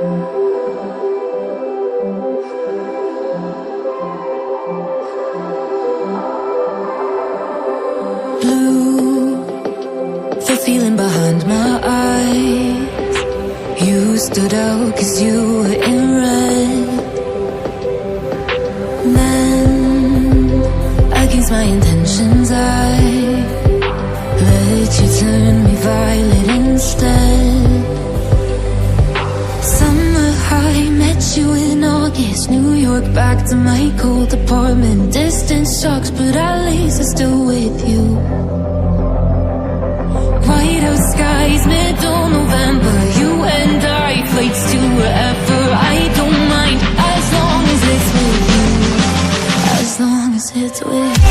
Blue, the feeling behind my eyes. You stood out 'cause you were in red. Then, against my intentions, I let you turn me violet instead. Summer high, met you in August. New York, back to my cold apartment. Distance sucks, but at least I'm still with you. Whiteout skies, middle November. You and I, flights to wherever. I don't mind, as long as it's with you. As long as it's with you.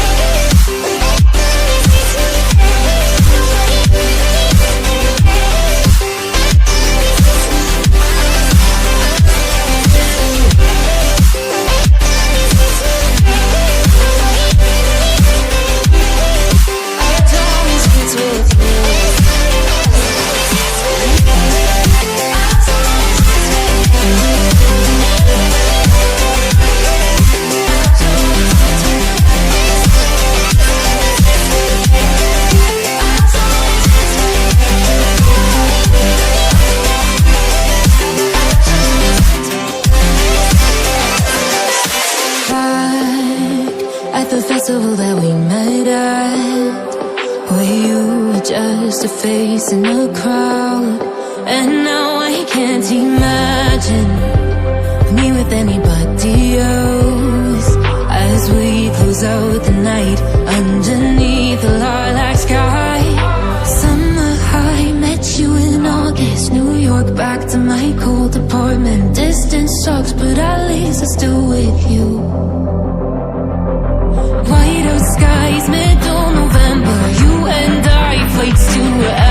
The festival that we met at, where you were just a face in a crowd. And now I can't imagine me with anybody else, as we close out the night underneath the lilac sky. Summer high, met you in August. New York, back to my cold apartment. Distance sucks, but at least I'm still with you. Whiteout skies, middle November. You and I, flights to wherever.